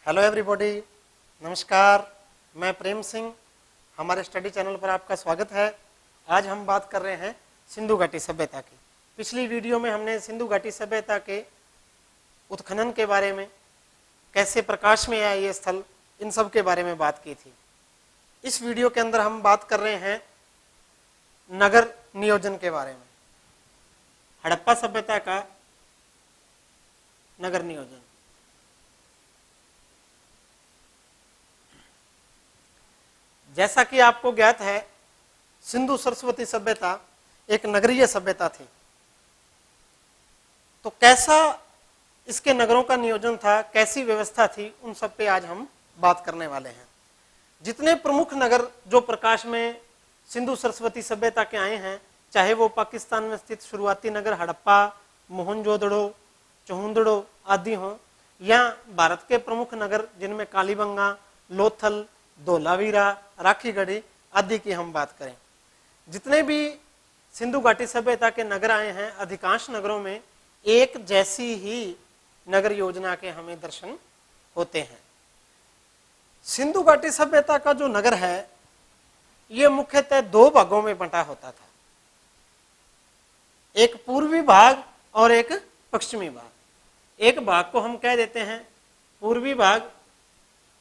Hello everybody, नमस्कार। मैं प्रेम सिंह, हमारे स्टडी चैनल पर आपका स्वागत है। आज हम बात कर रहे हैं सिंधु घाटी सभ्यता की। पिछली वीडियो में हमने सिंधु घाटी सभ्यता के उत्खनन के बारे में, कैसे प्रकाश में आया ये स्थल, इन सब के बारे में बात की थी। इस वीडियो के अंदर हम बात कर रहे हैं नगर नियोजन के बारे में, हड़प्पा सभ्यता का नगर नियोजन। जैसा कि आपको ज्ञात है, सिंधु सरस्वती सभ्यता एक नगरीय सभ्यता थी। तो कैसा इसके नगरों का नियोजन था, कैसी व्यवस्था थी, उन सब पे आज हम बात करने वाले हैं। जितने प्रमुख नगर जो प्रकाश में सिंधु सरस्वती सभ्यता के आए हैं, चाहे वो पाकिस्तान में स्थित शुरुआती नगर हड़प्पा, मोहनजोदड़ो, चहुंदड़ो आदि हों, या भारत के प्रमुख नगर जिनमें कालीबंगा, लोथल, धोलावीरा, राखीगढ़ी आदि की हम बात करें। जितने भी सिंधु घाटी सभ्यता के नगर आए हैं, अधिकांश नगरों में एक जैसी ही नगर योजना के हमें दर्शन होते हैं। सिंधु घाटी सभ्यता का जो नगर है, ये मुख्यतः दो भागों में बंटा होता था, एक पूर्वी भाग और एक पश्चिमी भाग। एक भाग को हम कह देते हैं पूर्वी भाग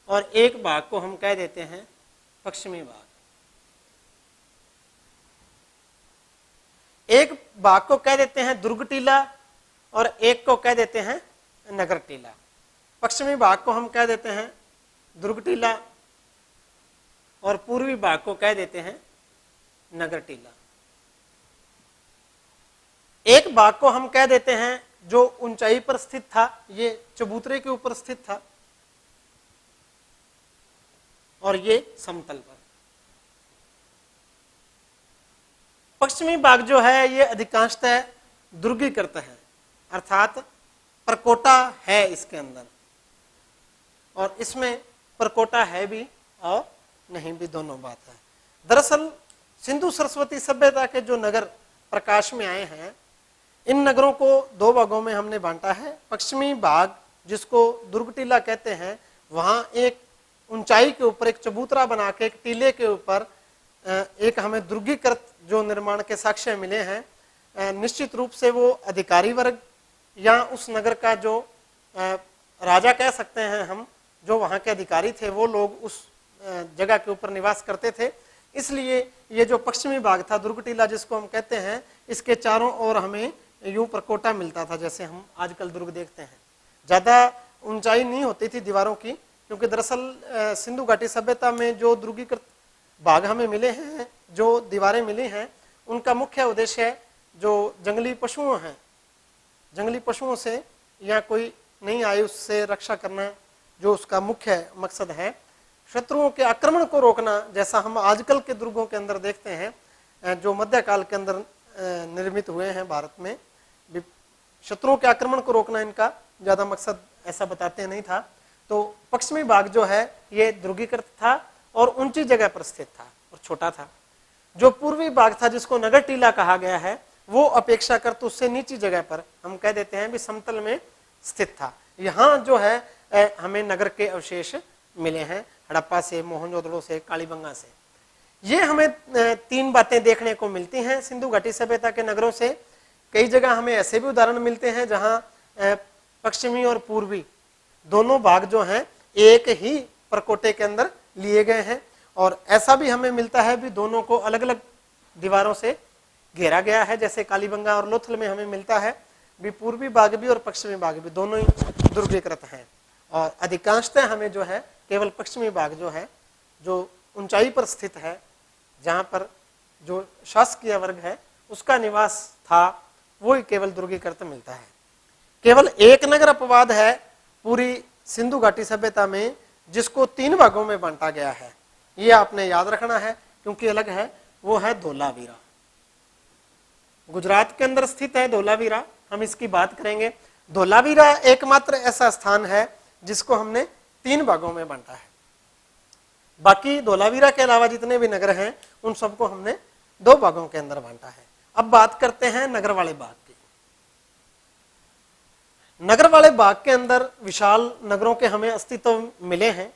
और एक भाग को हम कह देते हैं पश्चिमी भाग। एक भाग को कह देते हैं दुर्ग टीला और एक को कह देते हैं नगर टीला। पश्चिमी भाग को हम कह देते हैं दुर्ग टीला और पूर्वी भाग को कह देते हैं नगर टीला। एक भाग को हम कह देते हैं जो ऊंचाई पर स्थित था, ये चबूतरे के ऊपर स्थित था, और ये समतल पर। पश्चिमी भाग जो है ये अधिकांशतः दुर्गीकृत है, अर्थात परकोटा है इसके अंदर, और इसमें परकोटा है भी और नहीं भी, दोनों बात है। दरअसल सिंधु सरस्वती सभ्यता के जो नगर प्रकाश में आए हैं, इन नगरों को दो भागों में हमने बांटा है। पश्चिमी भाग जिसको दुर्ग टीला कहते हैं, वहां एक ऊंचाई के ऊपर एक चबूतरा बना के, एक टीले के ऊपर एक हमें दुर्गीकृत जो निर्माण के साक्ष्य मिले हैं। निश्चित रूप से वो अधिकारी वर्ग या उस नगर का जो राजा कह सकते हैं हम, जो वहां के अधिकारी थे, वो लोग उस जगह के ऊपर निवास करते थे। इसलिए ये जो पश्चिमी भाग था, दुर्ग टीला जिसको हम कहते हैं, इसके चारों ओर हमें यूं परकोटा मिलता था, जैसे हम आजकल दुर्ग देखते हैं। ज्यादा ऊंचाई नहीं होती थी दीवारों की, क्योंकि दरअसल सिंधु घाटी सभ्यता में जो दुर्गीकृत भाग हमें मिले हैं, जो दीवारें मिली हैं, उनका मुख्य उद्देश्य जो जंगली पशुओं हैं, जंगली पशुओं से या कोई नहीं आए उससे रक्षा करना, जो उसका मुख्य मकसद है। शत्रुओं के आक्रमण को रोकना, जैसा हम आजकल के दुर्गों के अंदर देखते हैं, जो मध्यकाल के अंदर निर्मित हुए हैं भारत में। शत्रुओं के आक्रमण को रोकना इनका ज्यादा मकसद ऐसा बताते नहीं था। तो पश्चिमी भाग जो है ये दुर्गीकृत था और ऊंची जगह पर स्थित था और छोटा था। जो पूर्वी भाग था जिसको नगर टीला कहा गया है, वो अपेक्षाकृत उससे नीची जगह पर, हम कह देते हैं भी समतल में स्थित था। यहाँ जो है हमें नगर के अवशेष मिले हैं, हड़प्पा से, मोहनजोदड़ो से, कालीबंगा से। ये हमें तीन बातें देखने को मिलती हैं सिंधु घाटी सभ्यता के नगरों से। कई जगह हमें ऐसे भी उदाहरण मिलते हैं जहाँ पश्चिमी और पूर्वी दोनों भाग जो हैं एक ही परकोटे के अंदर लिए गए हैं, और ऐसा भी हमें मिलता है भी दोनों को अलग अलग दीवारों से घेरा गया है। जैसे कालीबंगा और लोथल में हमें मिलता है भी पूर्वी भाग भी और पश्चिमी भाग भी दोनों ही दुर्गीकृत हैं, और अधिकांशतः हमें जो है केवल पश्चिमी भाग जो है, जो ऊंचाई पर स्थित है, जहाँ पर जो शासकीय वर्ग है उसका निवास था, वो ही केवल दुर्गीकृत मिलता है। केवल एक नगर अपवाद है पूरी सिंधु घाटी सभ्यता में, जिसको तीन भागों में बांटा गया है। ये आपने याद रखना है क्योंकि अलग है, वो है धोलावीरा। गुजरात के अंदर स्थित है धोलावीरा, हम इसकी बात करेंगे। धोलावीरा एकमात्र ऐसा स्थान है जिसको हमने तीन भागों में बांटा है। बाकी धोलावीरा के अलावा जितने भी नगर हैं उन सबको हमने दो भागों के अंदर बांटा है। अब बात करते हैं नगर वाले भाग की। नगर वाले भाग के अंदर विशाल नगरों के हमें अस्तित्व मिले हैं।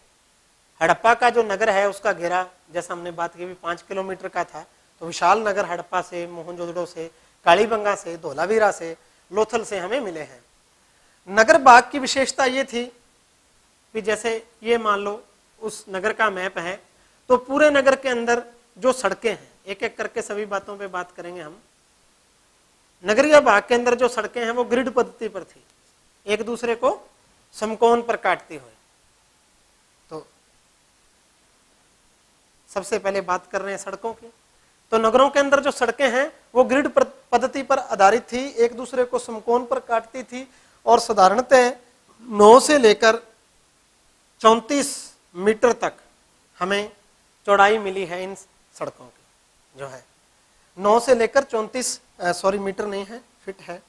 हड़प्पा का जो नगर है उसका घेरा, जैसा हमने बात की, 5 किलोमीटर का था। तो विशाल नगर हड़प्पा से, मोहनजोदड़ो से, कालीबंगा से, धोलावीरा से, लोथल से हमें मिले हैं। नगर भाग की विशेषता ये थी कि जैसे ये मान लो उस नगर का मैप है, तो पूरे नगर के अंदर जो सड़कें हैं, एक एक करके सभी बातों पे बात करेंगे हम। नगरीय भाग के अंदर जो सड़कें हैं वो ग्रिड पद्धति पर थी, एक दूसरे को समकोण पर काटती हुई। तो सबसे पहले बात कर रहे हैं सड़कों की। तो नगरों के अंदर जो सड़कें हैं वो ग्रिड पद्धति पर आधारित थी, एक दूसरे को समकोण पर काटती थी और साधारणतः 9 से लेकर 34 मीटर तक हमें चौड़ाई मिली है इन सड़कों की, जो है 9 से लेकर 34 मीटर नहीं है, फीट है।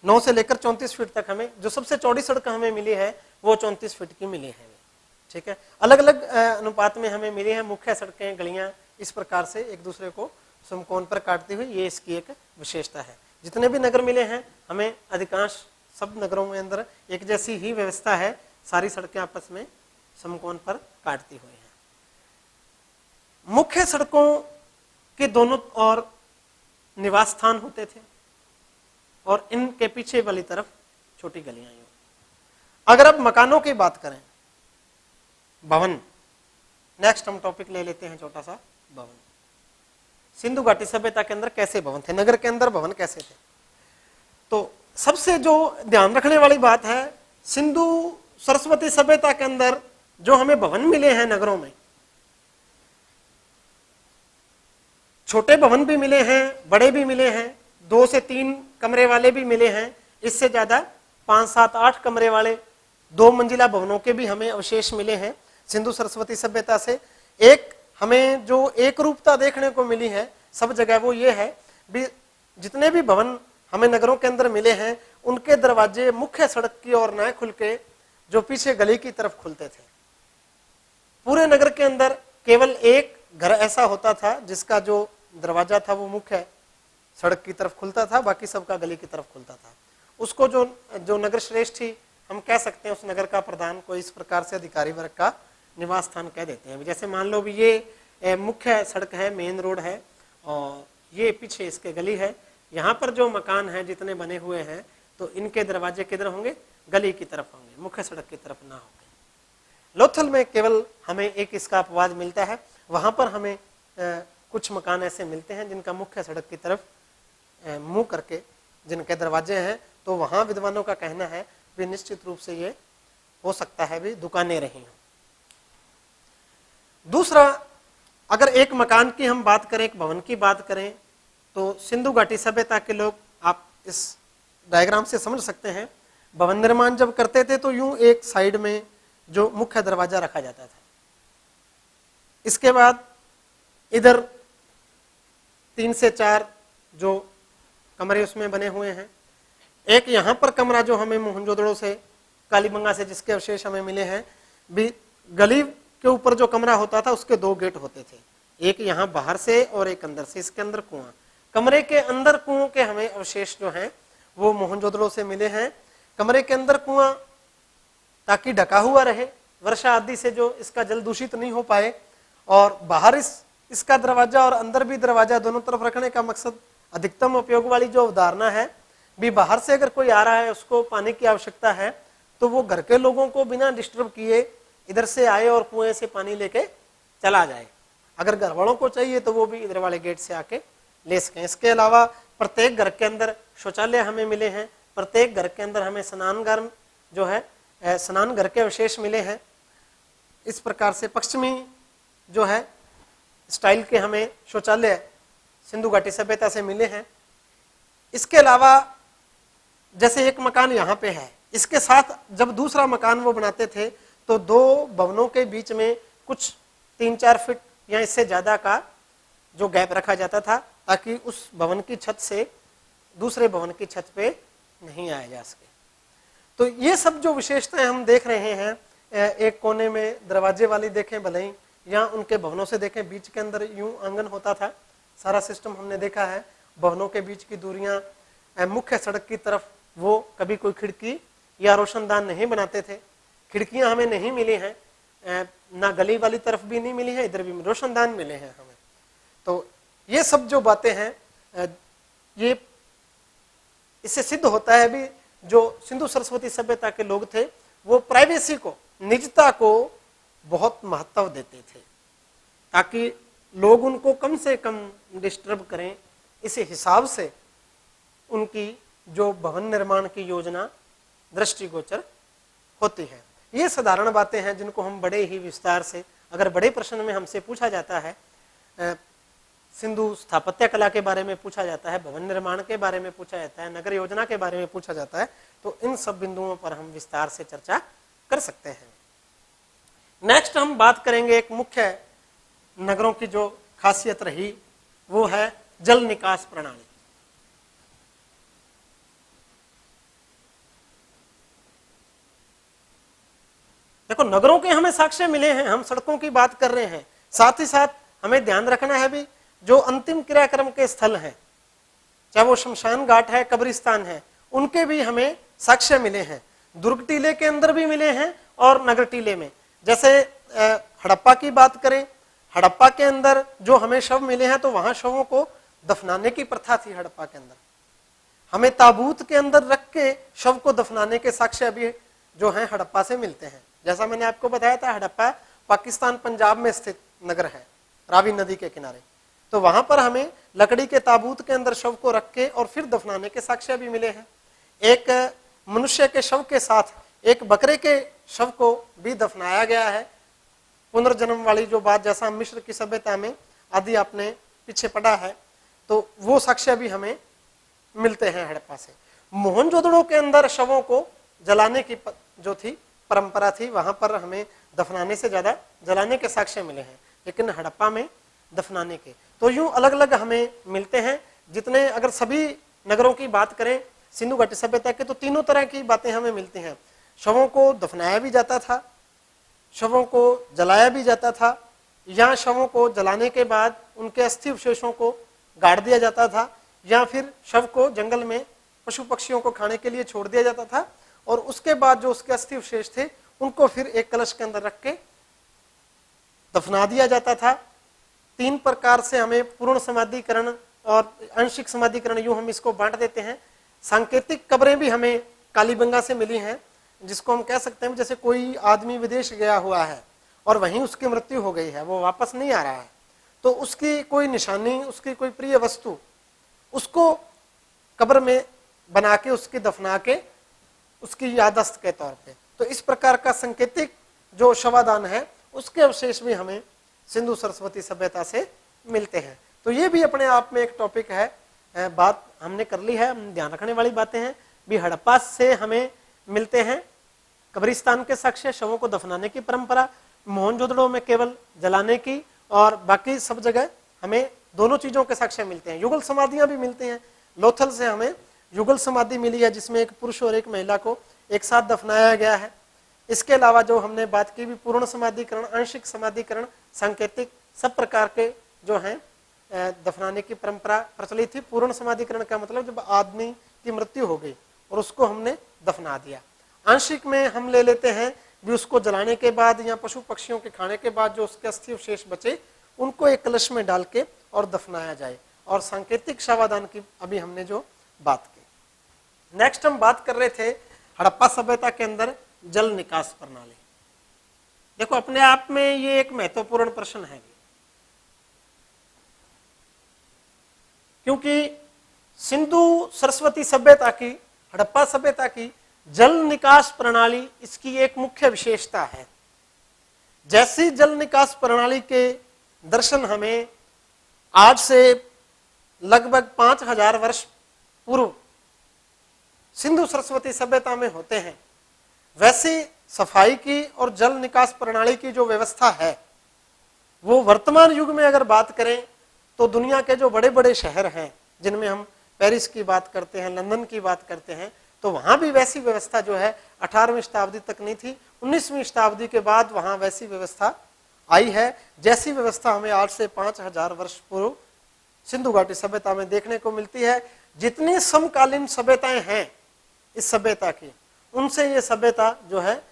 9 से लेकर 34 फीट तक हमें जो सबसे चौड़ी सड़क हमें मिली है वो 34 फीट की मिली है। ठीक है, अलग अलग अनुपात में हमें मिली है। मुख्य सड़कें, गलियां इस प्रकार से एक दूसरे को समकोण पर काटती हुई, ये इसकी एक विशेषता है। जितने भी नगर मिले हैं हमें, अधिकांश सब नगरों में अंदर एक जैसी ही व्यवस्था है, सारी सड़कें आपस में समकोण पर काटती हुई हैं। मुख्य सड़कों के दोनों ओर निवास स्थान होते थे और इनके पीछे वाली तरफ छोटी गलियां। अगर अब मकानों की बात करें, भवन, नेक्स्ट हम टॉपिक ले लेते हैं छोटा सा, भवन। सिंधु घाटी सभ्यता के अंदर कैसे भवन थे, नगर के अंदर भवन कैसे थे? तो सबसे जो ध्यान रखने वाली बात है, सिंधु सरस्वती सभ्यता के अंदर जो हमें भवन मिले हैं नगरों में, छोटे भवन भी मिले हैं, बड़े भी मिले हैं, 2 से 3 कमरे वाले भी मिले हैं, इससे ज्यादा 5, 7, 8 कमरे वाले 2 मंजिला भवनों के भी हमें अवशेष मिले हैं सिंधु सरस्वती सभ्यता से। एक हमें जो एक रूपता देखने को मिली है सब जगह, वो ये है भी जितने भी भवन हमें नगरों के अंदर मिले हैं उनके दरवाजे मुख्य सड़क की ओर न खुल के जो पीछे गली की तरफ खुलते थे। पूरे नगर के अंदर केवल एक घर ऐसा होता था जिसका जो दरवाजा था वो मुख्य सड़क की तरफ खुलता था, बाकी सबका गली की तरफ खुलता था। उसको जो नगर श्रेष्ठी हम कह सकते हैं, उस नगर का प्रधान को इस प्रकार से अधिकारी वर्ग का निवास स्थान कह देते हैं। जैसे मान लो भी ये मुख्य सड़क है, मेन रोड है, और ये पीछे इसके गली है। यहाँ पर जो मकान है जितने बने हुए हैं, तो इनके दरवाजे किधर होंगे? गली की तरफ होंगे, मुख्य सड़क की तरफ ना होंगे। लोथल में केवल हमें एक इसका अपवाद मिलता है, वहां पर हमें कुछ मकान ऐसे मिलते हैं जिनका मुख्य सड़क की तरफ मुंह करके जिनके दरवाजे हैं, तो वहां विद्वानों का कहना है भी निश्चित रूप से ये हो सकता है भी दुकानें रही हों। दूसरा, अगर एक मकान की हम बात करें, एक भवन की बात करें, तो सिंधु घाटी सभ्यता के लोग, आप इस डायग्राम से समझ सकते हैं, भवन निर्माण जब करते थे तो यूं एक साइड में जो मुख्य दरवाजा रखा जाता था, इसके बाद इधर 3 से 4 जो कमरे उसमें बने हुए हैं, एक यहां पर कमरा जो हमें मोहनजोदड़ो से, कालीबंगा से जिसके अवशेष हमें मिले हैं, भी गली के ऊपर जो कमरा होता था उसके 2 गेट होते थे, एक यहाँ बाहर से और एक अंदर से। इसके अंदर कुआं, कमरे के अंदर कुओं के हमें अवशेष जो हैं वो मोहनजोदड़ो से मिले हैं। कमरे के अंदर कुआं ताकि ढका हुआ रहे, वर्षा आदि से जो इसका जल दूषित नहीं हो पाए, और बाहर इसका दरवाजा और अंदर भी दरवाजा दोनों तरफ रखने का मकसद, अधिकतम उपयोग वाली जो अवधारणा है भी, बाहर से अगर कोई आ रहा है उसको पानी की आवश्यकता है तो वो घर के लोगों को बिना डिस्टर्ब किए इधर से आए और कुएं से पानी लेके चला जाए। अगर घर वालों को चाहिए तो वो भी इधर वाले गेट से आके ले सकें। इसके अलावा प्रत्येक घर के अंदर शौचालय हमें मिले हैं, प्रत्येक घर के अंदर हमें स्नानघर जो है, स्नान घर के अवशेष मिले हैं। इस प्रकार से पश्चिमी जो है स्टाइल के हमें शौचालय सिंधु घाटी सभ्यता से मिले हैं। इसके अलावा जैसे एक मकान यहाँ पे है, इसके साथ जब दूसरा मकान वो बनाते थे तो 2 भवनों के बीच में कुछ 3-4 फीट या इससे ज्यादा का जो गैप रखा जाता था, ताकि उस भवन की छत से दूसरे भवन की छत पे नहीं आया जा सके। तो ये सब जो विशेषताएं हम देख रहे हैं, एक कोने में दरवाजे वाली देखें भले ही, या उनके भवनों से देखें, बीच के अंदर यूं आंगन होता था, सारा सिस्टम हमने देखा है। भवनों के बीच की दूरियां मुख्य सड़क की तरफ वो कभी कोई खिड़की या रोशनदान नहीं बनाते थे। खिड़कियां हमें नहीं मिली हैं, ना गली वाली तरफ भी नहीं मिली है, इधर भी रोशनदान मिले हैं हमें। तो ये सब जो बातें हैं, ये इससे सिद्ध होता है भी जो सिंधु सरस्वती सभ्यता के लोग थे वो प्राइवेसी को, निजता को बहुत महत्व देते थे, ताकि लोग उनको कम से कम डिस्टर्ब करें। इसी हिसाब से उनकी जो भवन निर्माण की योजना दृष्टिगोचर होती है। ये साधारण बातें हैं जिनको हम बड़े ही विस्तार से, अगर बड़े प्रश्न में हमसे पूछा जाता है, सिंधु स्थापत्य कला के बारे में पूछा जाता है, भवन निर्माण के बारे में पूछा जाता है, नगर योजना के बारे में पूछा जाता है, तो इन सब बिंदुओं पर हम विस्तार से चर्चा कर सकते हैं। नेक्स्ट हम बात करेंगे एक मुख्य नगरों की जो खासियत रही, वो है जल निकास प्रणाली। देखो, नगरों के हमें साक्ष्य मिले हैं, हम सड़कों की बात कर रहे हैं, साथ ही साथ हमें ध्यान रखना है भी जो अंतिम क्रियाक्रम के स्थल हैं, चाहे वो शमशान घाट है, कब्रिस्तान है, उनके भी हमें साक्ष्य मिले हैं। दुर्ग टीले के अंदर भी मिले हैं और नगर टीले में। जैसे हड़प्पा की बात करें, हड़प्पा के अंदर जो हमें शव मिले हैं तो वहां शवों को दफनाने की प्रथा थी। हड़प्पा के अंदर हमें ताबूत के अंदर रख के शव को दफनाने के साक्ष्य भी जो हैं हड़प्पा से मिलते हैं। जैसा मैंने आपको बताया था, हड़प्पा पाकिस्तान पंजाब में स्थित नगर है, रावी नदी के किनारे। तो वहां पर हमें लकड़ी के ताबूत के अंदर शव को रख के और फिर दफनाने के साक्ष्य भी मिले हैं। एक मनुष्य के शव के साथ एक बकरे के शव को भी दफनाया गया है। पुनर्जन्म वाली जो बात, जैसा मिस्र की सभ्यता में आदि आपने पीछे पढ़ा है, तो वो साक्ष्य भी हमें मिलते हैं हड़प्पा से। मोहनजोदड़ो के अंदर शवों को जलाने की जो थी परंपरा थी, वहां पर हमें दफनाने से ज्यादा जलाने के साक्ष्य मिले हैं, लेकिन हड़प्पा में दफनाने के। तो यूं अलग अलग हमें मिलते हैं। जितने, अगर सभी नगरों की बात करें सिंधु घाटी सभ्यता के, तो तीनों तरह की बातें हमें मिलती हैं। शवों को दफनाया भी जाता था, शवों को जलाया भी जाता था, या शवों को जलाने के बाद उनके अस्थि अवशेषों को गाड़ दिया जाता था, या फिर शव को जंगल में पशु पक्षियों को खाने के लिए छोड़ दिया जाता था, और उसके बाद जो उसके अस्थि अवशेष थे उनको फिर एक कलश के अंदर रख के दफना दिया जाता था। 3 प्रकार से हमें पूर्ण समाधिकरण और आंशिक समाधिकरण, यूं हम इसको बांट देते हैं। सांकेतिक कब्रें भी हमें कालीबंगा से मिली हैं, जिसको हम कह सकते हैं जैसे कोई आदमी विदेश गया हुआ है और वहीं उसकी मृत्यु हो गई है, वो वापस नहीं आ रहा है, तो उसकी कोई निशानी, उसकी कोई प्रिय वस्तु, उसको कब्र में बना के उसकी दफना के उसकी यादस्त के तौर पे, तो इस प्रकार का संकेतिक जो शवादान है उसके अवशेष भी हमें सिंधु सरस्वती सभ्यता से मिलते हैं। तो ये भी अपने आप में एक टॉपिक है, बात हमने कर ली है, ध्यान रखने वाली बातें हैं भी। हड़प्पा से हमें मिलते हैं कब्रिस्तान के साक्ष्य, शवों को दफनाने की परंपरा, मोहनजोदड़ो में केवल जलाने की, और बाकी सब जगह हमें दोनों चीजों के साक्ष्य मिलते हैं। युगल समाधियां भी मिलती हैं। लोथल से हमें युगल समाधि मिली है, जिसमें एक पुरुष और एक महिला को एक साथ दफनाया गया है। इसके अलावा जो हमने बात की भी, पूर्ण समाधिकरण, आंशिक समाधिकरण, सांकेतिक, सब प्रकार के जो हैं दफनाने की परंपरा प्रचलित थी। पूर्ण समाधिकरण का मतलब जब आदमी की मृत्यु हो गई और उसको हमने दफना दिया। आंशिक में हम ले लेते हैं भी उसको जलाने के बाद या पशु पक्षियों के खाने के बाद जो उसके अस्थि अवशेष बचे उनको एक कलश में डाल के और दफनाया जाए। और सांकेतिक शवादान की अभी हमने जो बात की। नेक्स्ट हम बात कर रहे थे हड़प्पा सभ्यता के अंदर जल निकास प्रणाली। देखो, अपने आप में ये एक महत्वपूर्ण प्रश्न है, क्योंकि सिंधु सरस्वती सभ्यता की, हड़प्पा सभ्यता की जल निकास प्रणाली इसकी एक मुख्य विशेषता है। जैसी जल निकास प्रणाली के दर्शन हमें आज से लगभग 5000 वर्ष पूर्व सिंधु सरस्वती सभ्यता में होते हैं, वैसी सफाई की और जल निकास प्रणाली की जो व्यवस्था है वो वर्तमान युग में अगर बात करें तो दुनिया के जो बड़े बड़े शहर हैं, जिनमें हम पेरिस की बात करते हैं, लंदन की बात करते हैं, तो वहां भी वैसी व्यवस्था जो है 18वीं शताब्दी तक नहीं थी। 19वीं शताब्दी के बाद वहां वैसी व्यवस्था आई है, जैसी व्यवस्था हमें आज से 5000 वर्ष पूर्व सिंधु घाटी सभ्यता में देखने को मिलती है। जितनी समकालीन सभ्यताएं हैं इस सभ्यता की, उनसे ये सभ्यता जो है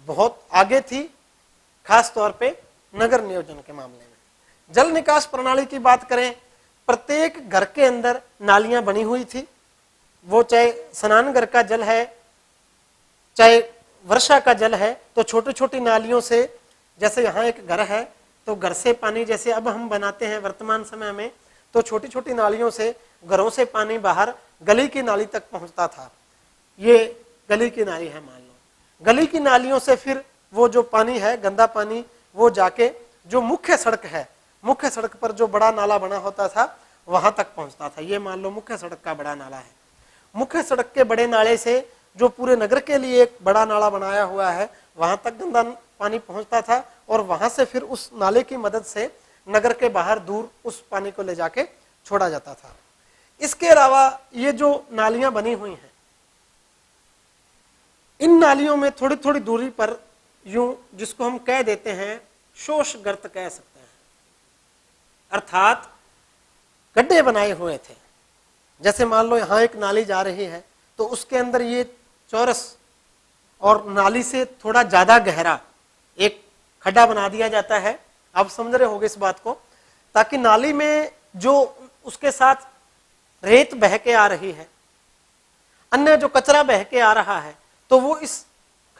बहुत आगे थी, खास तौर पे नगर नियोजन के मामले में। जल निकास प्रणाली की बात करें, प्रत्येक घर के अंदर नालियां बनी हुई थी, वो चाहे स्नान घर का जल है, चाहे वर्षा का जल है, तो छोटी छोटी नालियों से, जैसे यहाँ एक घर है तो घर से पानी जैसे अब हम बनाते हैं वर्तमान समय में, तो छोटी छोटी नालियों से घरों से पानी बाहर गली की नाली तक पहुंचता था। ये गली की नाली है मान लो, गली की नालियों से फिर वो जो पानी है गंदा पानी वो जाके जो मुख्य सड़क है, मुख्य सड़क पर जो बड़ा नाला बना होता था वहां तक पहुंचता था। ये मान लो मुख्य सड़क का बड़ा नाला है। मुख्य सड़क के बड़े नाले से जो पूरे नगर के लिए एक बड़ा नाला बनाया हुआ है वहां तक गंदा पानी पहुंचता था, और वहां से फिर उस नाले की मदद से नगर के बाहर दूर उस पानी को ले जाके छोड़ा जाता था। इसके अलावा ये जो नालियां बनी हुई हैं, इन नालियों में थोड़ी थोड़ी दूरी पर यूं जिसको हम कह देते हैं शोष गर्त कह सकते हैं, अर्थात गड्ढे बनाए हुए थे। जैसे मान लो यहां एक नाली जा रही है तो उसके अंदर ये चौरस और नाली से थोड़ा ज्यादा गहरा एक खड्डा बना दिया जाता है। आप समझ रहे होंगे इस बात को, ताकि नाली में जो उसके साथ रेत बह के आ रही है, अन्य जो कचरा बह के आ रहा है, तो वो इस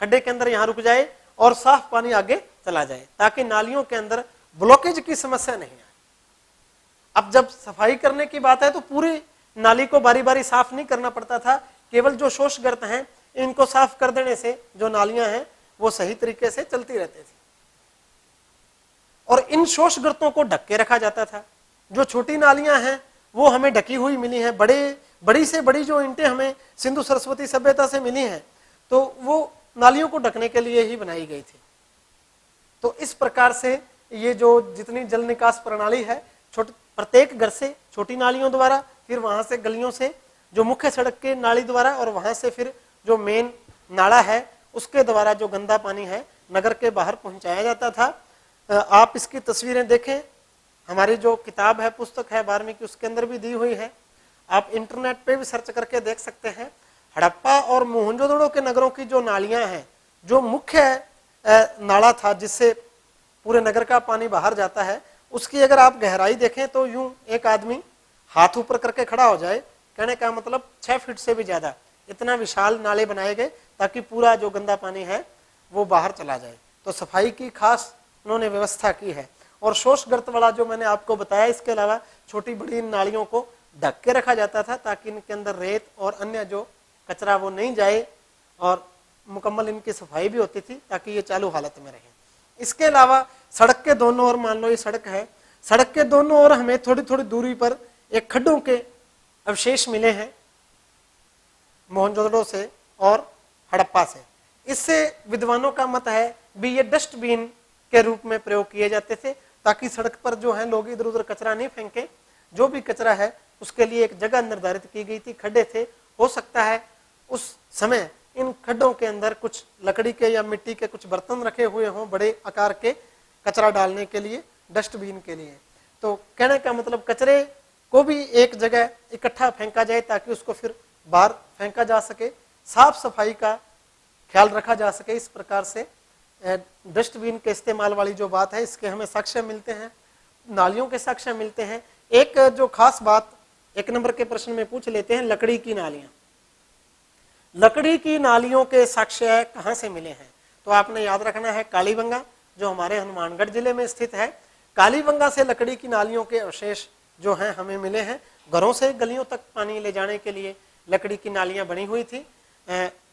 खड्डे के अंदर यहां रुक जाए और साफ पानी आगे चला जाए, ताकि नालियों के अंदर ब्लॉकेज की समस्या नहीं आए। अब जब सफाई करने की बात है तो पूरी नाली को बारी बारी साफ नहीं करना पड़ता था, केवल जो शोष गर्त हैं इनको साफ कर देने से जो नालियां हैं वो सही तरीके से चलती रहती थी। और इन शोष गर्तों को ढक के रखा जाता था। जो छोटी नालियां हैं वो हमें ढकी हुई मिली हैं, बड़ी से बड़ी जो ईंटें हमें सिंधु सरस्वती सभ्यता से मिली हैं तो वो नालियों को ढकने के लिए ही बनाई गई थी। तो इस प्रकार से ये जो जितनी जल निकास प्रणाली है, प्रत्येक घर से छोटी नालियों द्वारा, फिर वहां से गलियों से जो मुख्य सड़क के नाली द्वारा, और वहां से फिर जो मेन नाला है उसके द्वारा जो गंदा पानी है नगर के बाहर पहुंचाया जाता था। आप इसकी तस्वीरें देखें, हमारी जो किताब है, पुस्तक है 12वीं की, उसके अंदर भी दी हुई है। आप इंटरनेट पे भी सर्च करके देख सकते हैं। हड़प्पा और मोहनजोदड़ो के नगरों की जो नालियां हैं, जो मुख्य नाला था जिससे पूरे नगर का पानी बाहर जाता है, उसकी अगर आप गहराई देखें तो यूं एक आदमी हाथ ऊपर करके खड़ा हो जाए, कहने का मतलब 6 फीट से भी ज्यादा इतना विशाल नाले बनाए गए ताकि पूरा जो गंदा पानी है वो बाहर चला जाए। तो सफाई की खास उन्होंने व्यवस्था की है। और शोष गर्त वाला जो मैंने आपको बताया, इसके अलावा छोटी बड़ी नालियों को ढक के रखा जाता था ताकि इनके अंदर रेत और अन्य जो कचरा वो नहीं जाए, और मुकम्मल इनकी सफाई भी होती थी ताकि ये चालू हालत में रहे। इसके अलावा सड़क के दोनों ओर, मान लो ये सड़क है, सड़क के दोनों ओर हमें थोड़ी थोड़ी दूरी पर एक खड्डों के अवशेष मिले हैं मोहनजोदड़ो से और हड़प्पा से। इससे विद्वानों का मत है भी ये डस्टबिन के रूप में प्रयोग किए जाते थे ताकि सड़क पर जो है लोग इधर उधर कचरा नहीं फेंके। जो भी कचरा है उसके लिए एक जगह निर्धारित की गई थी, खड्डे थे। हो सकता है उस समय इन खड्डों के अंदर कुछ लकड़ी के या मिट्टी के कुछ बर्तन रखे हुए हों बड़े आकार के, कचरा डालने के लिए, डस्टबिन के लिए। तो कहने का मतलब कचरे को भी एक जगह इकट्ठा फेंका जाए ताकि उसको फिर बाहर फेंका जा सके, साफ सफाई का ख्याल रखा जा सके। इस प्रकार से डस्टबिन के इस्तेमाल वाली जो बात है इसके हमें साक्ष्य मिलते हैं, नालियों के साक्ष्य मिलते हैं। एक जो खास बात 1 नंबर के प्रश्न में पूछ लेते हैं, लकड़ी की नालियां। लकड़ी की नालियों के साक्ष्य कहां से मिले हैं? तो आपने याद रखना है कालीबंगा, जो हमारे हनुमानगढ़ जिले में स्थित है। कालीबंगा से लकड़ी की नालियों के अवशेष जो हैं हमें मिले हैं। घरों से गलियों तक पानी ले जाने के लिए लकड़ी की नालियां बनी हुई थी।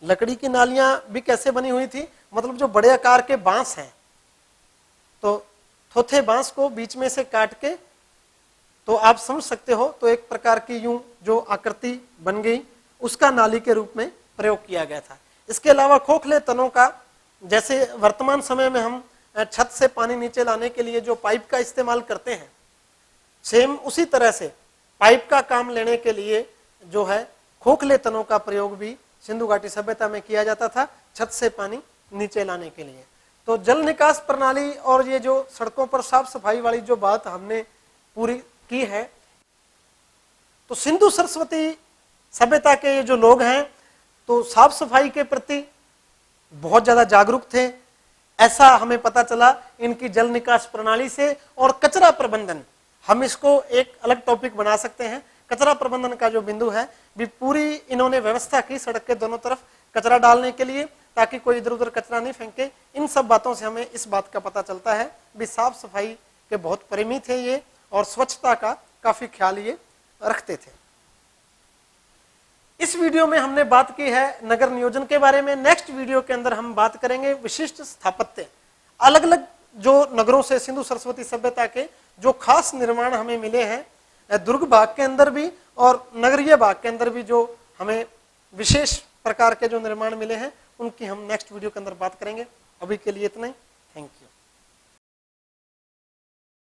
लकड़ी की नालियां भी कैसे बनी हुई थी, मतलब जो बड़े आकार के बांस हैं, तो थोथे बांस को बीच में से काट के, तो आप समझ सकते हो, तो एक प्रकार की यूं जो आकृति बन गई, उसका नाली के रूप में प्रयोग किया गया था। इसके अलावा खोखले तनों का, जैसे वर्तमान समय में हम छत से पानी नीचे लाने के लिए जो पाइप का इस्तेमाल करते हैं, सेम उसी तरह से पाइप का काम लेने के लिए जो है खोखले तनों का प्रयोग भी सिंधु घाटी सभ्यता में किया जाता था, छत से पानी नीचे लाने के लिए। तो जल निकास प्रणाली और ये जो सड़कों पर साफ सफाई वाली जो बात हमने पूरी की है, तो सिंधु सरस्वती सभ्यता के ये जो लोग हैं, तो साफ सफाई के प्रति बहुत ज्यादा जागरूक थे, ऐसा हमें पता चला इनकी जल निकास प्रणाली से। और कचरा प्रबंधन, हम इसको एक अलग टॉपिक बना सकते हैं। कचरा प्रबंधन का जो बिंदु है भी पूरी इन्होंने व्यवस्था की सड़क के दोनों तरफ कचरा डालने के लिए, ताकि कोई इधर उधर कचरा नहीं फेंके। इन सब बातों से हमें इस बात का पता चलता है भी साफ सफाई के बहुत प्रेमी थे ये, और स्वच्छता का काफी ख्याल ये रखते थे। इस वीडियो में हमने बात की है नगर नियोजन के बारे में। नेक्स्ट वीडियो के अंदर हम बात करेंगे विशिष्ट स्थापत्य, अलग अलग जो नगरों से सिंधु सरस्वती सभ्यता के जो खास निर्माण हमें मिले हैं दुर्ग भाग के अंदर भी और नगरीय भाग के अंदर भी, जो हमें विशेष प्रकार के जो निर्माण मिले हैं, उनकी हम नेक्स्ट वीडियो के अंदर बात करेंगे। अभी के लिए इतना ही।